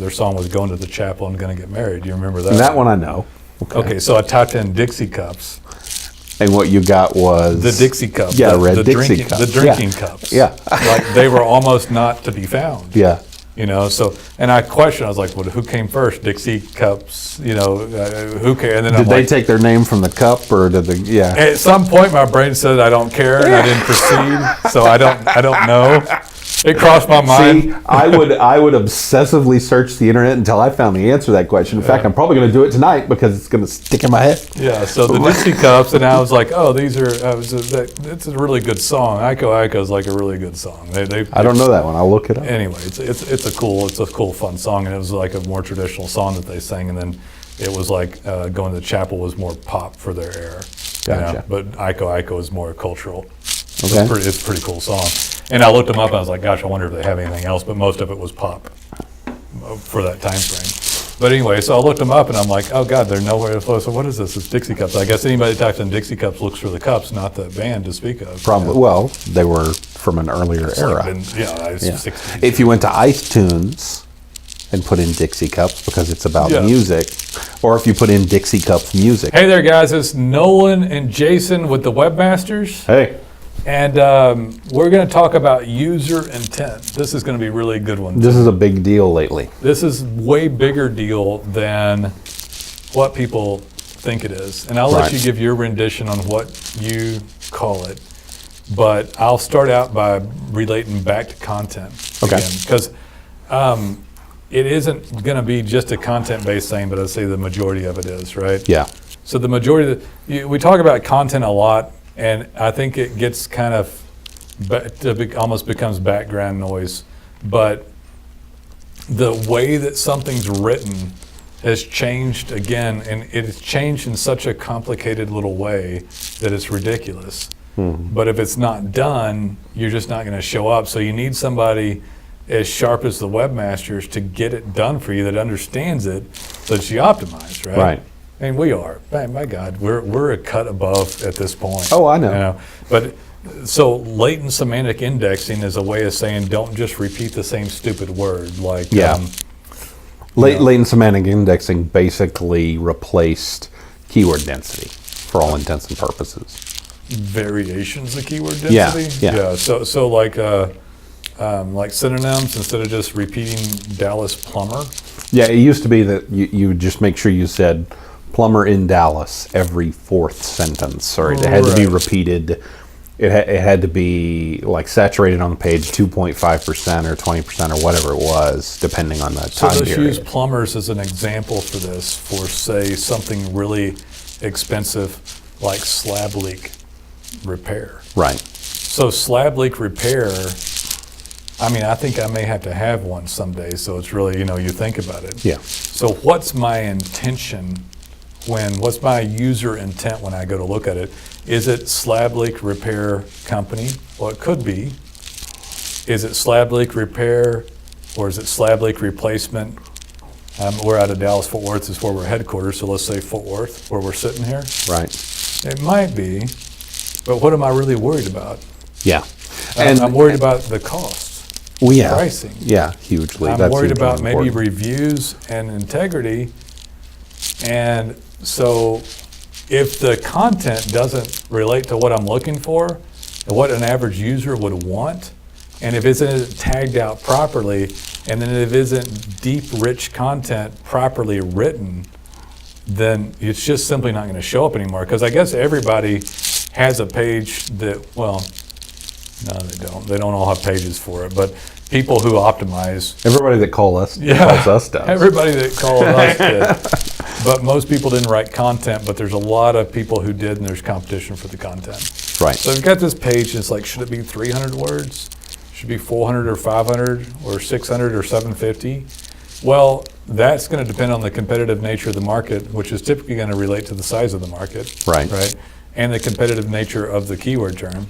Their song was Going to the Chapel and Gonna Get Married. Do you remember that? And that one I know. Okay, so I typed in Dixie Cups. And what you got was... The Dixie Cups. Yeah, the Dixie drinking, cups. The drinking cups. Yeah. Like, they were almost not to be found. Yeah. You know, so, and I questioned, I was like, well, who came first? Dixie Cups, you know, who cares? And then Did they take their name from the cup, or did the, yeah? At some point, my brain said, I don't care, and I didn't proceed, so I don't know. It crossed my mind. See, I would obsessively search the internet until I found the answer to that question. In fact, I'm probably going to do it tonight because it's going to stick in my head. Yeah, so the Dixie Cups, and I was like, oh, these are, it's a really good song. Iko is like a really good song. I don't know that one. I'll look it up. Anyway, it's a cool, fun song, and it was like a more traditional song that they sang, and then it was like Going to the Chapel was more pop for their era. Gotcha. You know? But Iko is more cultural. Okay. It's a pretty cool song. And I looked them up and I was like, gosh, I wonder if they have anything else, but most of it was pop for that time frame. But anyway, so I looked them up and I'm like, oh God, they're nowhere to flow. So what is this? It's Dixie Cups. I guess anybody that types in Dixie Cups looks for the cups, not the band to speak of. Probably. Well, they were from an earlier era. Like 60s. If you went to iTunes and put in Dixie Cups because it's about music, or if you put in Dixie Cups music. Hey there, guys. It's Nolan and Jason with the Webmasters. Hey. And we're going to talk about user intent. This is going to be a really good one. This is a big deal lately. This is way bigger deal than what people think it is. And I'll let you give your rendition on what you call it. But I'll start out by relating back to content. Okay. Because it isn't going to be just a content-based thing, but I'd say the majority of it is, right? Yeah. So the majority we talk about content a lot. And I think it gets kind of, almost becomes background noise. But the way that something's written has changed again, and it's changed in such a complicated little way that it's ridiculous. Mm-hmm. But if it's not done, you're just not going to show up. So you need somebody as sharp as the Webmasters to get it done for you that understands it so that you optimize, right? Right. I mean, we are. My God, we're a cut above at this point. Oh, I know. You know? But so latent semantic indexing is a way of saying don't just repeat the same stupid word. Like latent semantic indexing basically replaced keyword density for all intents and purposes. Variations of keyword density. Yeah. So like synonyms, instead of just repeating Dallas plumber. Yeah, it used to be that you would just make sure you said plumber in Dallas every fourth sentence, or it had to be repeated. It had to be like saturated on the page 2.5% or 20% or whatever it was, depending on the time period. So let's use plumbers as an example for this, for say something really expensive like slab leak repair. Right. So slab leak repair, I mean, I think I may have to have one someday, so it's really, you think about it. Yeah. So what's my intention what's my user intent when I go to look at it? Is it slab leak repair company? Well, it could be. Is it slab leak repair, or is it slab leak replacement? We're out of Dallas, Fort Worth is where we're headquarters, so let's say Fort Worth, where we're sitting here. Right. It might be, but what am I really worried about? Yeah. And I'm worried about the costs. Well, yeah. Pricing. Yeah, hugely. I'm worried about maybe reviews and integrity. And so if the content doesn't relate to what I'm looking for, and what an average user would want, and if it isn't tagged out properly, and then if it isn't deep, rich content properly written, then it's just simply not going to show up anymore. Because I guess everybody has a page that, well, no, they don't. They don't all have pages for it, but people who optimize. Everybody that calls us does. Everybody that calls us did. But most people didn't write content, but there's a lot of people who did, and there's competition for the content. Right. So you've got this page, and it's like, should it be 300 words? Should it be 400 or 500 or 600 or 750? Well, that's going to depend on the competitive nature of the market, which is typically going to relate to the size of the market. Right. And the competitive nature of the keyword term.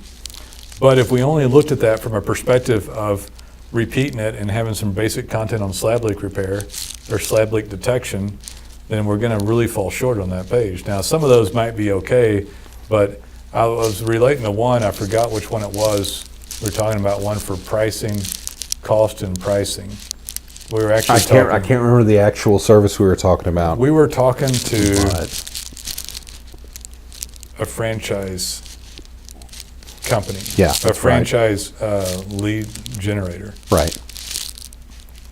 But if we only looked at that from a perspective of repeating it and having some basic content on slab leak repair or slab leak detection, then we're going to really fall short on that page. Now, some of those might be okay, but I was relating to one, I forgot which one it was. We're talking about one for pricing, cost and pricing. We were actually I can't remember the actual service we were talking about. We were talking to But a franchise company. Yeah, A that's right. franchise lead generator. right.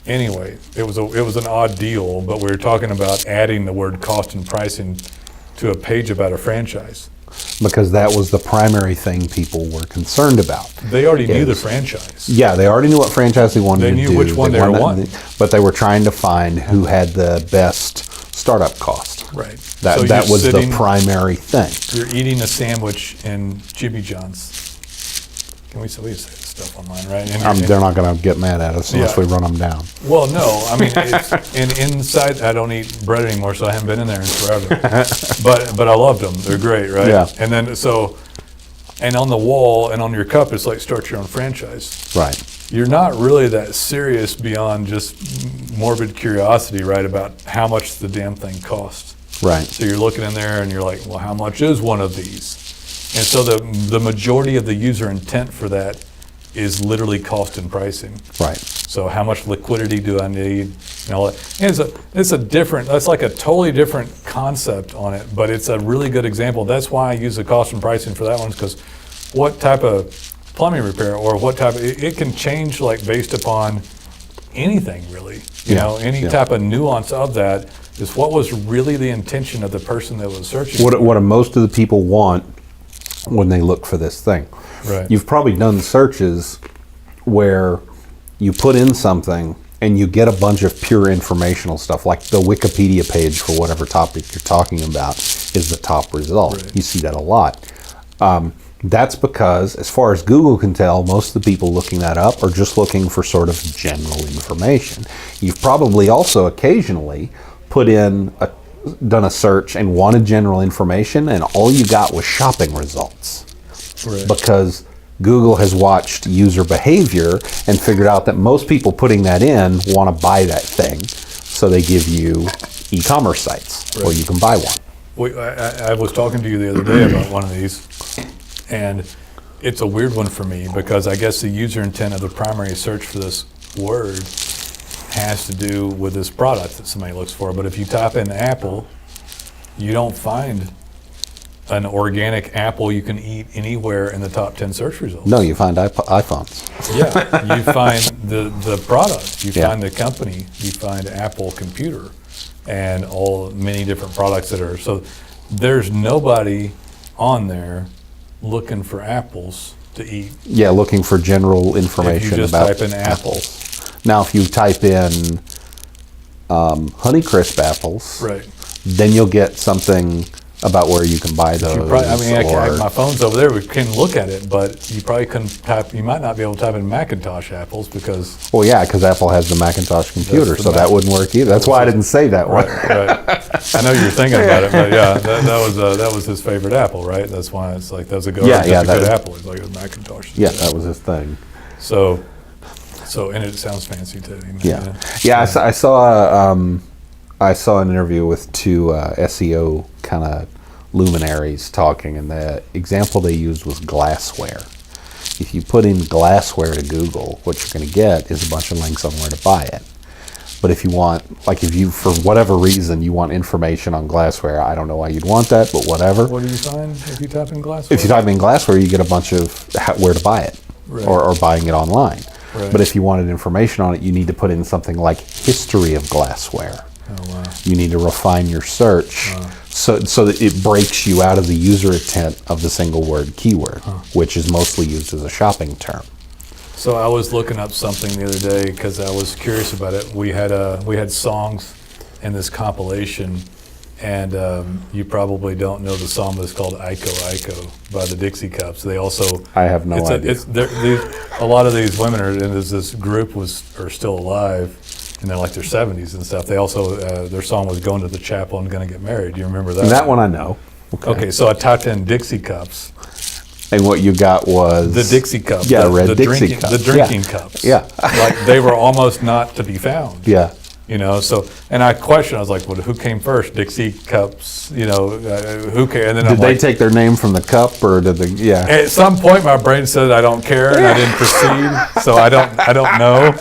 Anyway, it was an odd deal, but we were talking about adding the word cost and pricing to a page about a franchise. Because that was the primary thing people were concerned about. They already knew the Is- franchise. Yeah, they already knew what franchise they wanted They to knew do. which one they were wanting. But they were trying to find who had the best startup cost. Right. That So that you're was sitting- the primary thing. You're eating a sandwich in Jimmy John's. Can we say this stuff online, right? They're not going to get mad at us unless Yeah. we run them down. Well, no. I mean, and inside, I don't eat bread anymore, so I haven't been in there in forever. but I loved them. They're great, right? Yeah. And then and on the wall and on your cup, it's like start your own franchise. Right. You're not really that serious beyond just morbid curiosity, right? About how much the damn thing costs. Right. So you're looking in there and you're like, well, how much is one of these? And so the majority of the user intent for that is literally cost and pricing. Right. So how much liquidity do I need? And all that. And that's like a totally different concept on it, but it's a really good example. That's why I use the cost and pricing for that one, because what type of plumbing repair or what type of, it can change like based upon anything really. You Yeah, know, any yeah. type of nuance of that is what was really the intention of the person that was searching. What do most of the people want when they look for this thing? Right. You've probably done searches where you put in something and you get a bunch of pure informational stuff, like the Wikipedia page for whatever topic you're talking about is the top result. Right. You see that a lot. That's because, as far as Google can tell, most of the people looking that up are just looking for sort of general information. You've probably also occasionally done a search and wanted general information, and all you got was shopping results. Right. Because Google has watched user behavior and figured out that most people putting that in want to buy that thing. So they give you e-commerce sites where Right. you can buy one. I was talking to you the other day about one of these, and it's a weird one for me because I guess the user intent of the primary search for this word has to do with this product that somebody looks for. But if you type in Apple, you don't find an organic apple you can eat anywhere in the top 10 search results. No, you find iPhones. Yeah, you find the product, you Yeah. find the company, you find Apple Computer, and many different products that are, so there's nobody on there looking for apples to eat. Yeah, looking for general information just about type in apples. Now, if you type in Honeycrisp apples, Right. then you'll get something about where you can buy those. My phone's over there, we can look at it, but you probably couldn't type, you might not be able to type in Macintosh apples because. Well, yeah, because Apple has the Macintosh computer, the so that Mac. wouldn't work either. That's why I didn't say that one. Right. I know you were thinking about it, but yeah, that was his favorite apple, right? That's why it's like, that was a good, Yeah, that's a good that- apple. It's like a Macintosh. Yeah, that was his thing. So, and it sounds fancy too. Yeah, yeah. I saw an interview with two SEO kind of luminaries talking, and the example they used was glassware. If you put in glassware to Google, what you're going to get is a bunch of links on where to buy it. But if you for whatever reason, you want information on glassware, I don't know why you'd want that, but whatever. What do you find if you type in glassware? If you type in glassware, you get a bunch of where to buy it, Right. or buying it online. Right. But if you wanted information on it, you need to put in something like history of glassware. Oh, wow. You need to refine your search so that it breaks you out of the user intent of the single word keyword, which is mostly used as a shopping term. So I was looking up something the other day because I was curious about it. We had songs in this compilation, and you probably don't know the song, but it's called "Iko Iko" by the Dixie Cups. They also I have no idea. A lot of these women are, and this group are still alive, and they're like their 70s and stuff. They also their song was "Going to the Chapel and Gonna Get Married." Do you remember that? And that one I know. Okay, so I typed in Dixie Cups. And what you got was The Dixie cup. Yeah, the, red the Dixie drinking, cup. The drinking Yeah. cups. Yeah. Like they were almost not to be found. Yeah. You know, so, and I questioned, I was like, well, who came first? Dixie cups, you know, who cares? And then Did I'm they like, take their name from the cup, or did they? Yeah. at some point my brain said I don't care and I didn't proceed. So I don't know.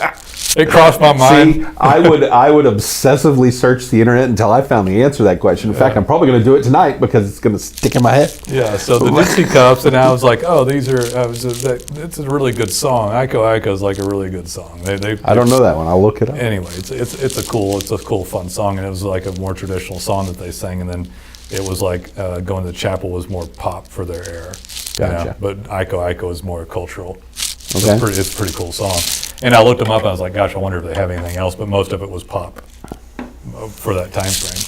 It crossed my mind. See, I would obsessively search the internet until I found the answer to that question. In fact, I'm probably going to do it tonight because it's going to stick in my head. Yeah, so the Dixie Cups, and I was like, oh, it's a really good song. Iko is like a really good song. I don't know that one. I'll look it up. Anyway, it's a cool, fun song, and it was like a more traditional song that they sang, and then it was like Going to the Chapel was more pop for their era. Gotcha. But Iko is more cultural. Okay. It's a pretty cool song. And I looked them up, and I was like, gosh, I wonder if they have anything else, but most of it was pop for that time frame.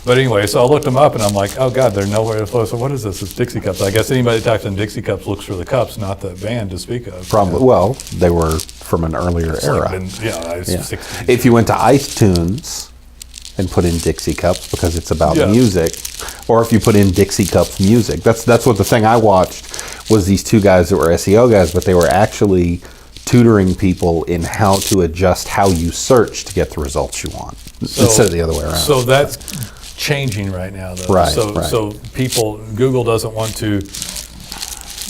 But anyway, so I looked them up, and I'm like, oh, God, they're nowhere to flow. So what is this? It's Dixie Cups. I guess anybody that types in Dixie Cups looks for the cups, not the band to speak of. Probably. Well, they were from an earlier era. Yeah. 60s. If you went to iTunes and put in Dixie Cups because it's about music, or if you put in Dixie Cups music, that's what the thing I watched was these two guys that were SEO guys, but they were actually tutoring people in how to adjust how you search to get the results you want instead of the other way around. So that's changing right now, though. Right. So Google doesn't want to.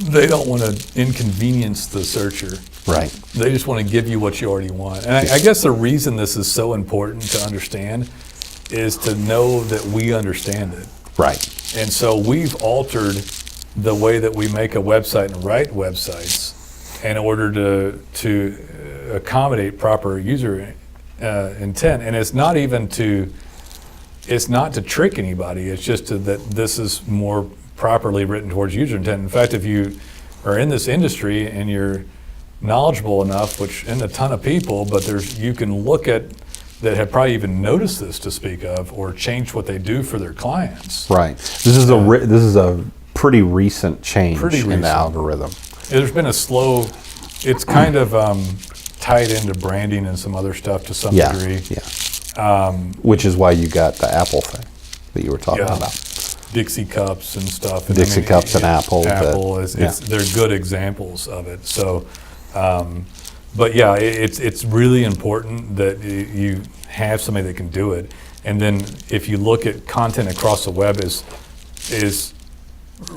They don't want to inconvenience the searcher. Right. They just want to give you what you already want. And I guess the reason this is so important to understand is to know that we understand it. Right. And so we've altered the way that we make a website and write websites in order to accommodate proper user intent. And it's not to trick anybody. It's just that this is more properly written towards user intent. In fact, if you are in this industry and you're knowledgeable enough, which isn't a ton of people, but you can look at that have probably even noticed this to speak of, or changed what they do for their clients. Right. This is a pretty recent change in the algorithm. There's been a slow. It's kind of tied into branding and some other stuff to some degree. Yeah. Which is why you got the Apple thing that you were talking about. Dixie Cups and stuff. And Dixie Cups and Apple. They're good examples of it. So, but yeah, it's really important that you have somebody that can do it. And then if you look at content across the web is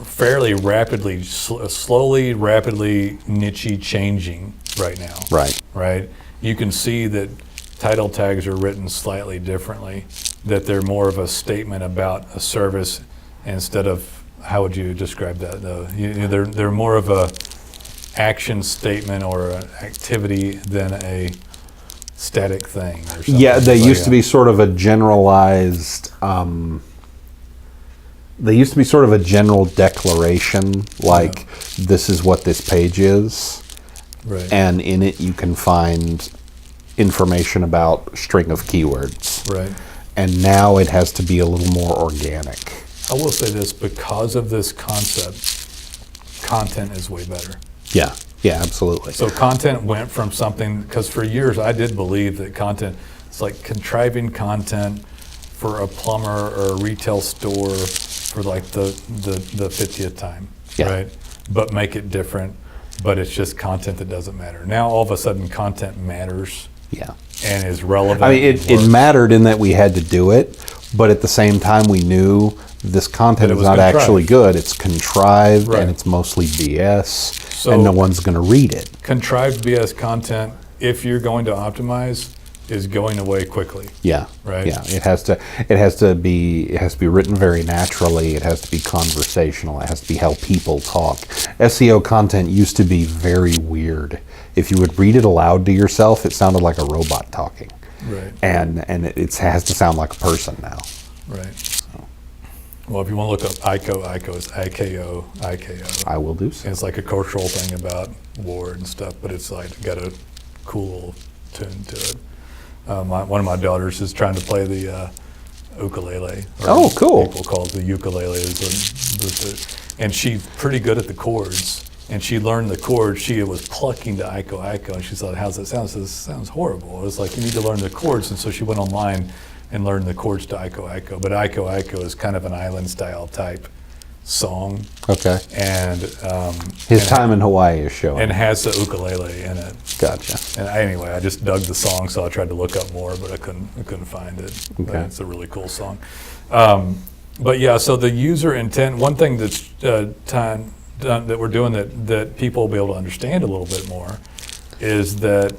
fairly rapidly, slowly, rapidly niche changing right now. Right. Right. You can see that title tags are written slightly differently, that they're more of a statement about a service instead of, how would you describe that though? They're more of a action statement or an activity than a static thing or something. Yeah, they used to be sort of a generalized, they used to be sort of a general declaration, like this is what this page is. Right. And in it you can find information about string of keywords. Right. And now it has to be a little more organic. I will say this, because of this concept, content is way better. Yeah, absolutely. So content went from something, because for years I did believe that content, it's like contriving content for a plumber or a retail store for like the 50th time, right? But make it different, but it's just content that doesn't matter. Now all of a sudden content matters. Yeah. And is relevant. I mean, it mattered in that we had to do it, but at the same time we knew this content is not actually good. It's contrived and it's mostly BS, and no one's going to read it. Contrived BS content, if you're going to optimize, is going away quickly. Yeah. Right. Yeah. It has to be written very naturally. It has to be conversational. It has to be how people talk. SEO content used to be very weird. If you would read it aloud to yourself, it sounded like a robot talking. Right. And it has to sound like a person now. Right. So. Well, if you want to look up Iko is IKO. I will do so. And it's like a cultural thing about war and stuff, but it's like got a cool tune to it. One of my daughters is trying to play the ukulele. Oh, cool. People call it the ukulele. And she's pretty good at the chords. And she learned the chords. She was plucking to Iko, and she thought, how's that sound? I said, this sounds horrible. It was like, you need to learn the chords. And so she went online and learned the chords to Iko. But Iko is kind of an island-style type song. Okay. And his time in Hawaii is showing. And has the ukulele in it. Gotcha. And anyway, I just dug the song, so I tried to look up more, but I couldn't find it. Okay. But it's a really cool song. But yeah, so the user intent. One thing that's that we're doing that people will be able to understand a little bit more is that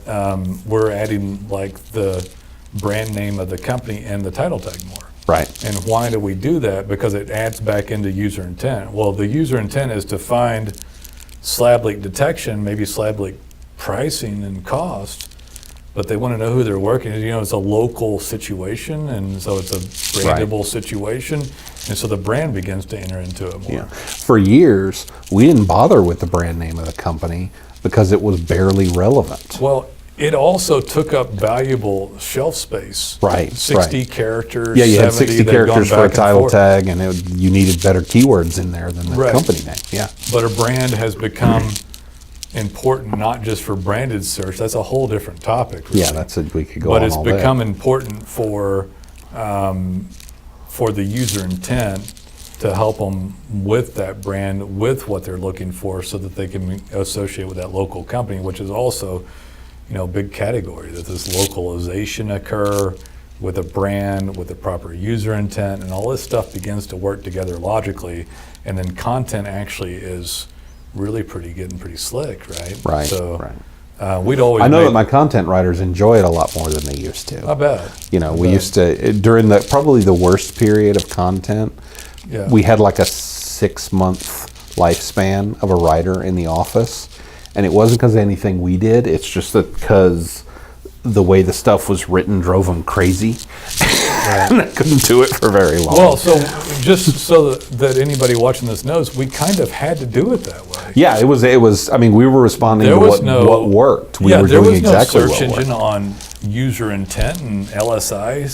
we're adding like the brand name of the company and the title tag more. Right. And why do we do that? Because it adds back into user intent. Well, the user intent is to find slab leak detection, maybe slab leak pricing and cost, but they want to know who they're working with. You know, it's a local situation, and so it's a brandable situation, and so the brand begins to enter into it more. Yeah. For years, we didn't bother with the brand name of the company because it was barely relevant. Well, it also took up valuable shelf space. Right, 60 right. characters, Yeah, you had 70, 60 they've gone characters for back a and title forth. tag, and you needed better keywords in there than the Right. company name. Yeah. But a brand has become important not just for branded search. That's a whole different topic. Really. Yeah, we could go But on it's all day. become important for the user intent to help them with that brand, with what they're looking for, so that they can associate with that local company, which is also, you know, a big category, that this localization occur with a brand, with the proper user intent, and all this stuff begins to work together logically, and then content actually is really getting pretty slick, right? Right, So, right. we'd always I know that my content writers enjoy it a lot more than they used to. I bet. You know, we used to, during probably the worst period of content, Yeah. we had like a 6-month lifespan of a writer in the office. And it wasn't because of anything we did, it's just that because the way the stuff was written drove them crazy. And I couldn't do it for very long. Well, so just so that anybody watching this knows, we kind of had to do it that way. yeah, it was, I mean, we were responding There to was what no- worked. We Yeah, were there doing was no exactly search what engine worked. on user intent and LSI,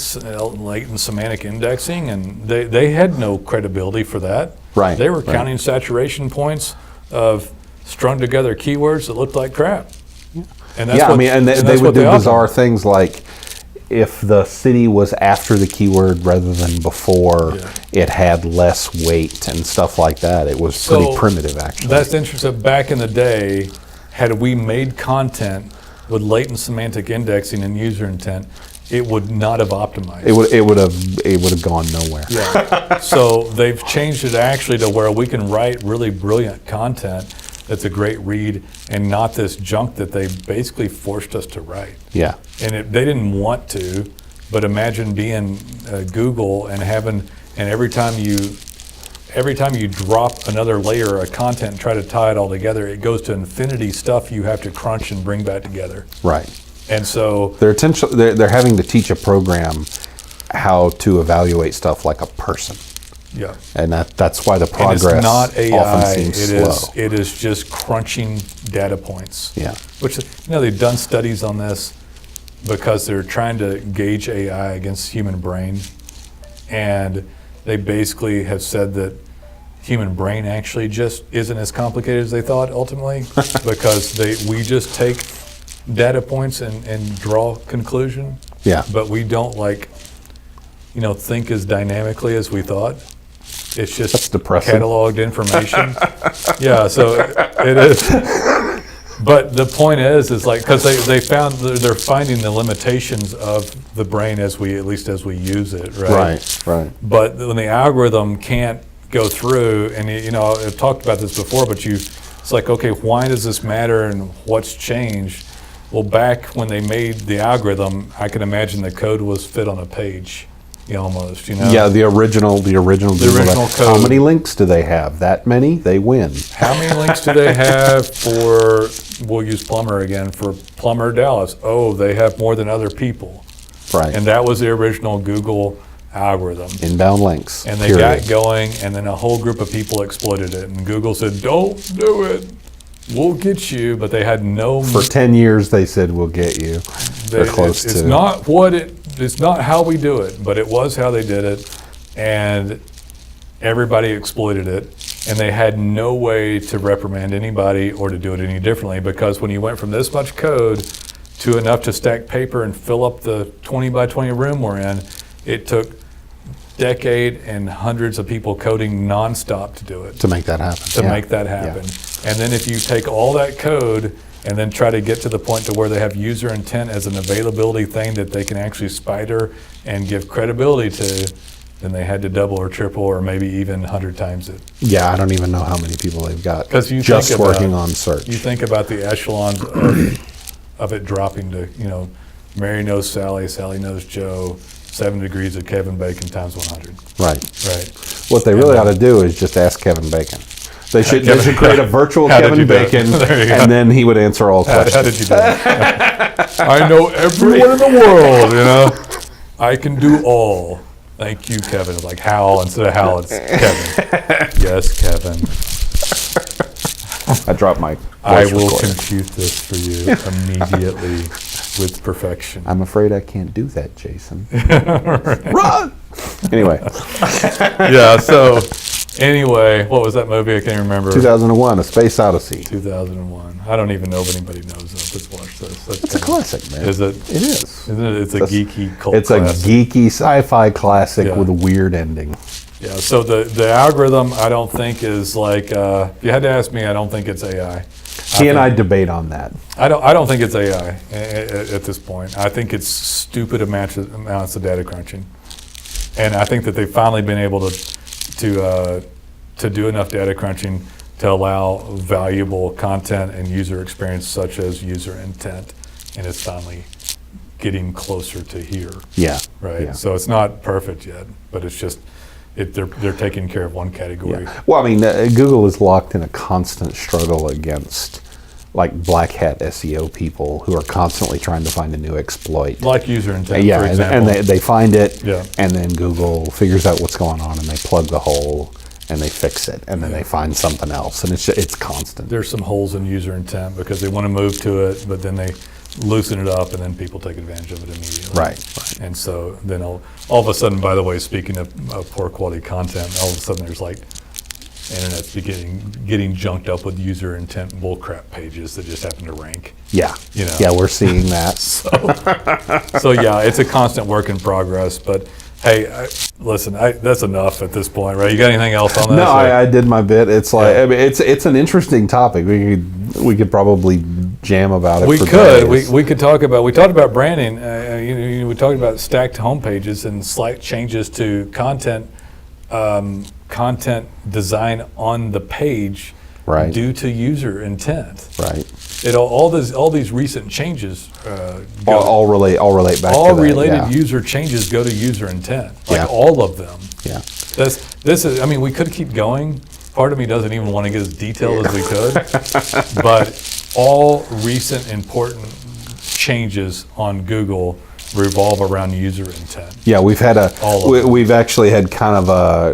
latent semantic indexing, and they had no credibility for that. Right, They were right. counting saturation points of strung together keywords that looked like crap. And that's Yeah, I mean, and they that's would what do offered. bizarre things like if the city was after the keyword rather than before, Yeah. it had less weight and stuff like that. It was So, pretty primitive, actually. That's interesting. Back in the day, had we made content with latent semantic indexing and user intent, it would not have optimized. It would have gone nowhere. Yeah. So they've changed it actually to where we can write really brilliant content that's a great read and not this junk that they basically forced us to write. Yeah. And they didn't want to, but imagine being Google and every time you drop another layer of content and try to tie it all together, it goes to infinity stuff you have to crunch and bring back together. Right. And so They're having to teach a program how to evaluate stuff like a person. yeah. And that's why the And progress it's not AI, often seems slow. it is just crunching data points. Yeah. Which, they've done studies on this because they're trying to gauge AI against human brain. And they basically have said that human brain actually just isn't as complicated as they thought ultimately, because we just take data points and draw conclusion. Yeah. But we don't think as dynamically as we thought. It's just That's depressing. cataloged information. Yeah, so it is. But the point is like, because they're finding the limitations of the brain at least as we use it, right? Right. But when the algorithm can't go through, and I've talked about this before, but it's like, okay, why does this matter and what's changed? Well, back when they made the algorithm, I can imagine the code was fit on a page, almost, Yeah, the original original How code. many links do they have? That many? They win. How many links do they have for, we'll use Plumber again, for Plumber Dallas? Oh, they have more than other people. Right. And that was the original Google algorithm. Inbound links. And they period. got going, and then a whole group of people exploited it. And Google said, don't do it. We'll get you. But they had no... For 10 years, they said, we'll get you. They're close it's to. It's not how we do it, but it was how they did it. And everybody exploited it. And they had no way to reprimand anybody or to do it any differently, because when you went from this much code to enough to stack paper and fill up the 20 by 20 room we're in, it took decade and hundreds of people coding nonstop to do it. To make that happen. Make that happen. And then if you take all that code and then try to get to the point to where they have user intent as an availability thing that they can actually spider and give credibility to, then they had to double or triple or maybe even 100 times it. Yeah, I don't even know how many people they've got 'Cause you just think about- working on search. You think about the echelons of of it dropping to, Mary knows Sally, Sally knows Joe, 7 degrees of Kevin Bacon times 100. Right. Right. What they really ought to do is just ask Kevin Bacon. They should create a virtual Kevin Bacon, and then he would answer all questions. How did you do that? I know everyone in the world, I can do all. Thank you, Kevin. Like Hal, instead of Hal, it's Kevin. Yes, Kevin. I dropped my I voice will recorder. compute this for you immediately with perfection. I'm afraid I can't do that, Jason. Run! Anyway, Yeah, so anyway, what was that movie? I can't remember. 2001, A Space Odyssey. 2001. I don't even know if anybody knows that. Let's watch this. It's a classic, man. Is it? It is. Isn't it? It's a geeky cult It's classic. a geeky sci-fi classic Yeah. with a weird ending. Yeah, so the algorithm, I don't think is like, if you had to ask me, I don't think it's AI. He and I debate on that. I don't think it's AI at this point. I think it's stupid amounts of data crunching, and I think that they've finally been able to do enough data crunching to allow valuable content and user experience, such as user intent, and it's finally getting closer to here. Yeah. Right. Yeah. So it's not perfect yet, but it's just they're taking care of one category. Yeah. Well, I mean, Google is locked in a constant struggle against like black hat SEO people who are constantly trying to find a new exploit. Like user intent, Yeah, for and example. they find it, Yeah. and then Google figures out what's going on, and they plug the hole, and they fix it, and then they find something else, and it's constant. There's some holes in user intent because they want to move to it, but then they loosen it up, and then people take advantage of it immediately. Right. And so then all of a sudden, by the way, speaking of poor quality content, all of a sudden there's like internet's getting junked up with user intent bullcrap pages that just happen to rank. Yeah, You know. yeah, we're seeing that. So yeah, it's a constant work in progress. But hey, listen, that's enough at this point, right? You got anything else on that? No, I did my bit. It's like I mean, it's an interesting topic. We could probably jam about it. We for could. days. We could talk about. We talked about branding. We talked about stacked home pages and slight changes to content design on the page, Right. due to user intent. Right. All these recent changes. All relate back to all that. related yeah. user changes go to user intent. Like Yeah. all of them. Yeah. This is. I mean, we could keep going. Part of me doesn't even want to get as detailed as we could, but all recent important changes on Google revolve around user intent. Yeah, we've had All of them. we've actually had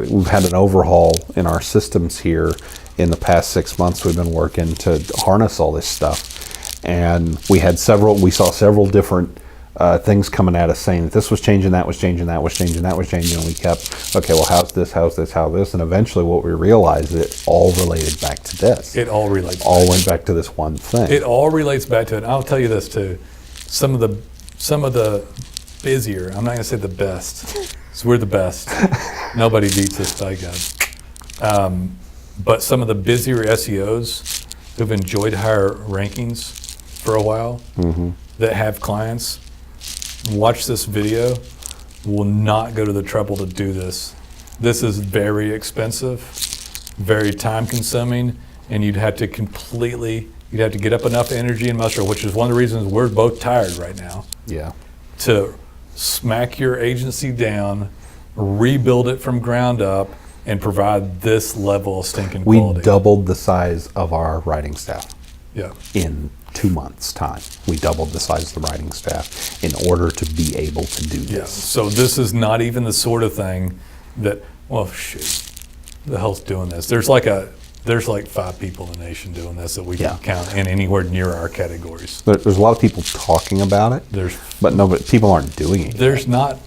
we've had an overhaul in our systems here in the past 6 months. We've been working to harness all this stuff, and we saw several different things coming at us saying that this was changing, that was changing, that was changing, that was changing, and we kept, okay, well, how's this, and eventually what we realized, it all related back to this. It all relates. all went back to this one thing. It all relates back to it. And I'll tell you this too. Some of the busier. I'm not going to say the best. 'Cause we're the best. Nobody beats us, by God. But some of the busier SEOs who've enjoyed higher rankings for a while, that have clients, watch this video, will not go to the trouble to do this. This is very expensive, very time consuming, and you'd have to get up enough energy and muscle, which is one of the reasons we're both tired right now, Yeah. to smack your agency down, rebuild it from ground up, and provide this level of stinking We quality. doubled the size of our writing staff Yeah. in 2 months' time. We doubled the size of the writing staff in order to be able to do Yeah. this. So this is not even the sort of thing that, well, shoot, the hell's doing this? There's like 5 people in the nation doing this that we can Yeah. count in anywhere near our categories. There's a lot of people talking about it, There's people aren't doing it. There's not.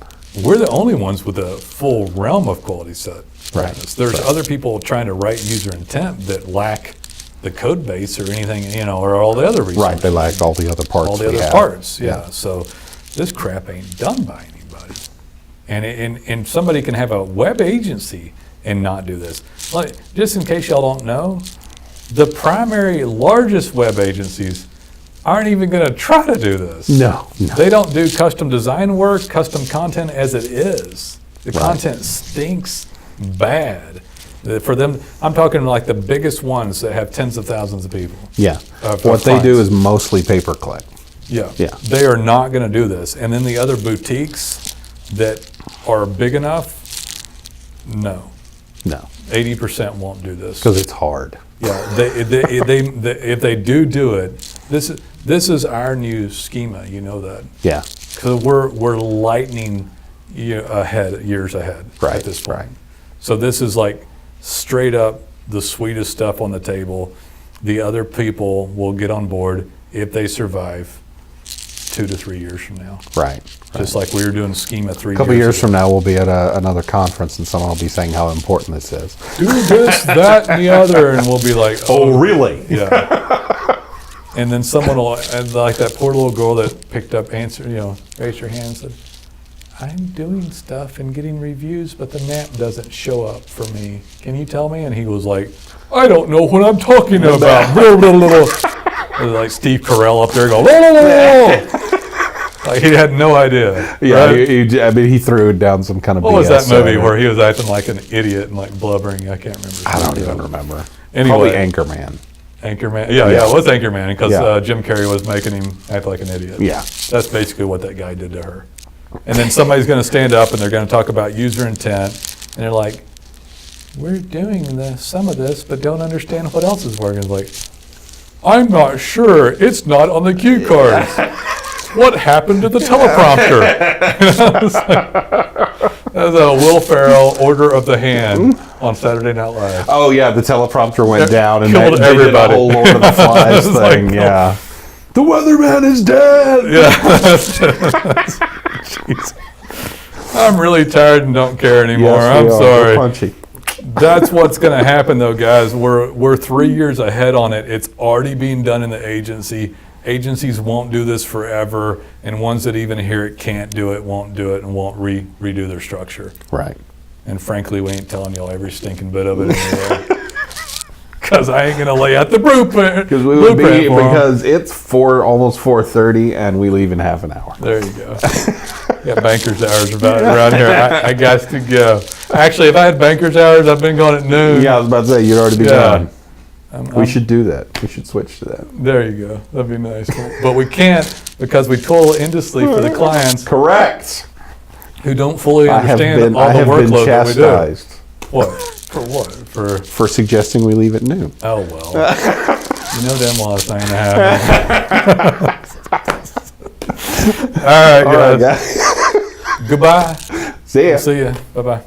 We're the only ones with a full realm of quality set. Right. There's Right. other people trying to write user intent that lack the code base or anything, or all the other reasons. Right, they lack all the other parts. All the we other have. parts. Yeah. So this crap ain't done by anybody. And somebody can have a web agency and not do this. Like, just in case y'all don't know, the primary largest web agencies aren't even going to try to do this. No. They don't do custom design work, custom content as it is. The Right. content stinks bad. For them, I'm talking like the biggest ones that have tens of thousands of people. Yeah. Of What they do clients. is mostly pay-per-click. Yeah. Yeah. They are not going to do this. And then the other boutiques that are big enough, no. No, 80% won't do this. because it's hard. Yeah. If they do it, this is our new schema. You know that. Yeah. Because we're lightning years ahead Right, at this point. right. So this is like straight up the sweetest stuff on the table. The other people will get on board if they survive 2 to 3 years from now. Right. Just like we were doing schema 3 years A couple years ago. from now, we'll be at another conference, and someone will be saying how important this is. Do this, that, and the other, and we'll be like, really? yeah. And then someone will, and like that poor little girl that picked up, raised her hand and said, I'm doing stuff and getting reviews, but the map doesn't show up for me. Can you tell me? And he was like, I don't know what I'm talking about. Blah, blah, blah, blah. Like Steve Carell up there going, blah, blah, blah. Like he had no idea. Yeah, right? he threw down some kind of What BS was that movie there. where he was acting like an idiot and like blubbering? I can't remember. I don't even remember. Anyway. Probably Anchorman. Anchorman. Yeah, it was Anchorman because Yeah. Jim Carrey was making him act like an idiot. Yeah. That's basically what that guy did to her. And then somebody's going to stand up and they're going to talk about user intent, and they're like, we're doing some of this, but don't understand what else is working. It's like, I'm not sure. It's not on the cue cards. What happened to the teleprompter? That's a Will Ferrell Order of the Hand on Saturday Night Live. Oh yeah, the teleprompter went down and killed they did a everybody. whole Lord of the Flies It's like, thing. Yeah, the weatherman is dead. Yeah. Jeez. I'm really tired and don't care anymore. Yes, I'm we are. sorry. We're punchy. That's what's going to happen, though, guys. We're 3 years ahead on it. It's already being done in the agency. Agencies won't do this forever, and ones that even hear it can't do it, won't do it, and won't redo their structure. Right. And frankly, we ain't telling y'all every stinking bit of it anyway. Because I ain't going to lay out the blueprint. Because we would be for 'em. because it's almost 4:30 and we leave in half an hour. There you go. Got banker's hours about around here. I got to go. Actually, if I had banker's hours, I've been going at noon. Yeah, I was about to say you'd already be Yeah. done. We should do that. We should switch to that. There you go. That'd be nice. But we can't because we toil endlessly for the clients Correct. who don't fully I have understand been all the workload that we do. chastised What? For what? for suggesting we leave at noon. Oh, well. You know damn well it's not going to happen. All right, All right, guys. guys. Goodbye. See ya. See ya. Bye-bye.